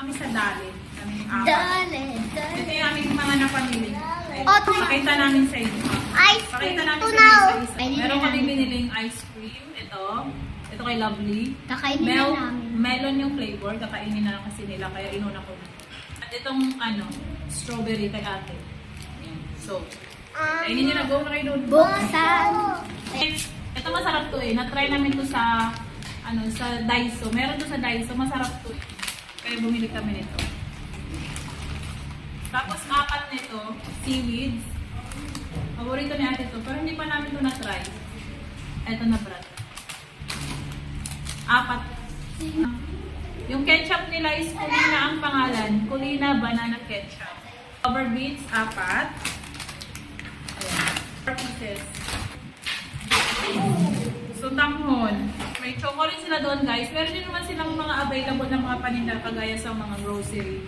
kami sa Dali. Kami apat. Dale. Ito yung aming mga napamili. Oh, Pakita namin sa inyo. Ice Pakita cream. namin Ito sa na. inyo isa-isa. Meron kami biniling ice cream. Ito kay Lovely. Kakainin na namin. Melon yung flavor. Kakainin na lang kasi nila. Kaya inuna ko na. At itong strawberry kay ate. So, kainin nyo na. Go na kayo doon. Buksan. Ito masarap to eh. Na-try namin to sa sa Daiso. Meron to sa Daiso. Masarap to eh. Kaya bumili kami nito. Tapos 4 nito, seaweeds. Paborito ni ate to. Pero hindi pa namin to na-try. Ito na brad. 4. Yung ketchup nila is Kulina ang pangalan. Kulina Banana Ketchup. Cover beets, 4. Ayan. 4 pieces. So, tanghon. May chocolate sila doon, guys. Meron din naman silang mga available na mga paninda kagaya sa mga grocery.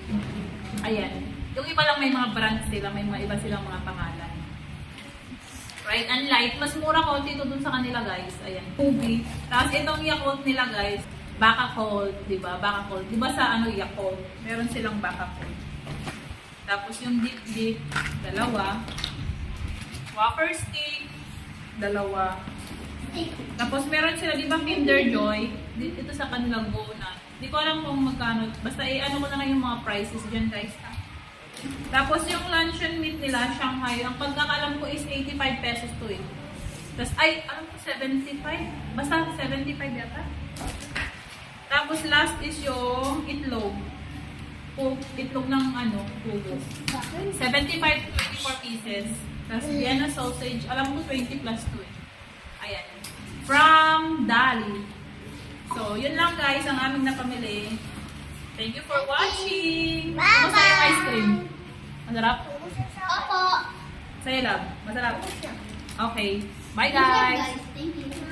Ayan. Yung iba lang may mga brands sila, may mga iba silang mga pangalan. Right? And light. Mas mura konti ito dun sa kanila, guys. Ayan. Ubi. Tapos itong Yakult nila, guys. Baka Cold. Diba? Baka Cold. Diba sa Yakult? Meron silang Baka Cold. Tapos yung Dip-Dip, 2. Wafer Stick, 2. Tapos meron sila, di ba, Kinder Joy? Ito sa kanilang Go na. Di ko alam kung magkano. Basta ano ko na lang yung mga prices dyan, guys. Tapos yung luncheon meat nila, Shanghai, ang pagkakalam ko is 85 pesos to eh. Tapos, alam ko 75? Basta 75 yata. Tapos last is yung itlog. Itlog ng pugo. 75 to 24 pieces. Tapos Vienna sausage, alam ko 20 plus to eh. Ayan. From Dali. So, yun lang guys ang aming napamili. Thank you for watching. Kumusta yung ice cream? Masarap? Opo. Sa'yo lang? Masarap? Okay. Bye guys! Thank you.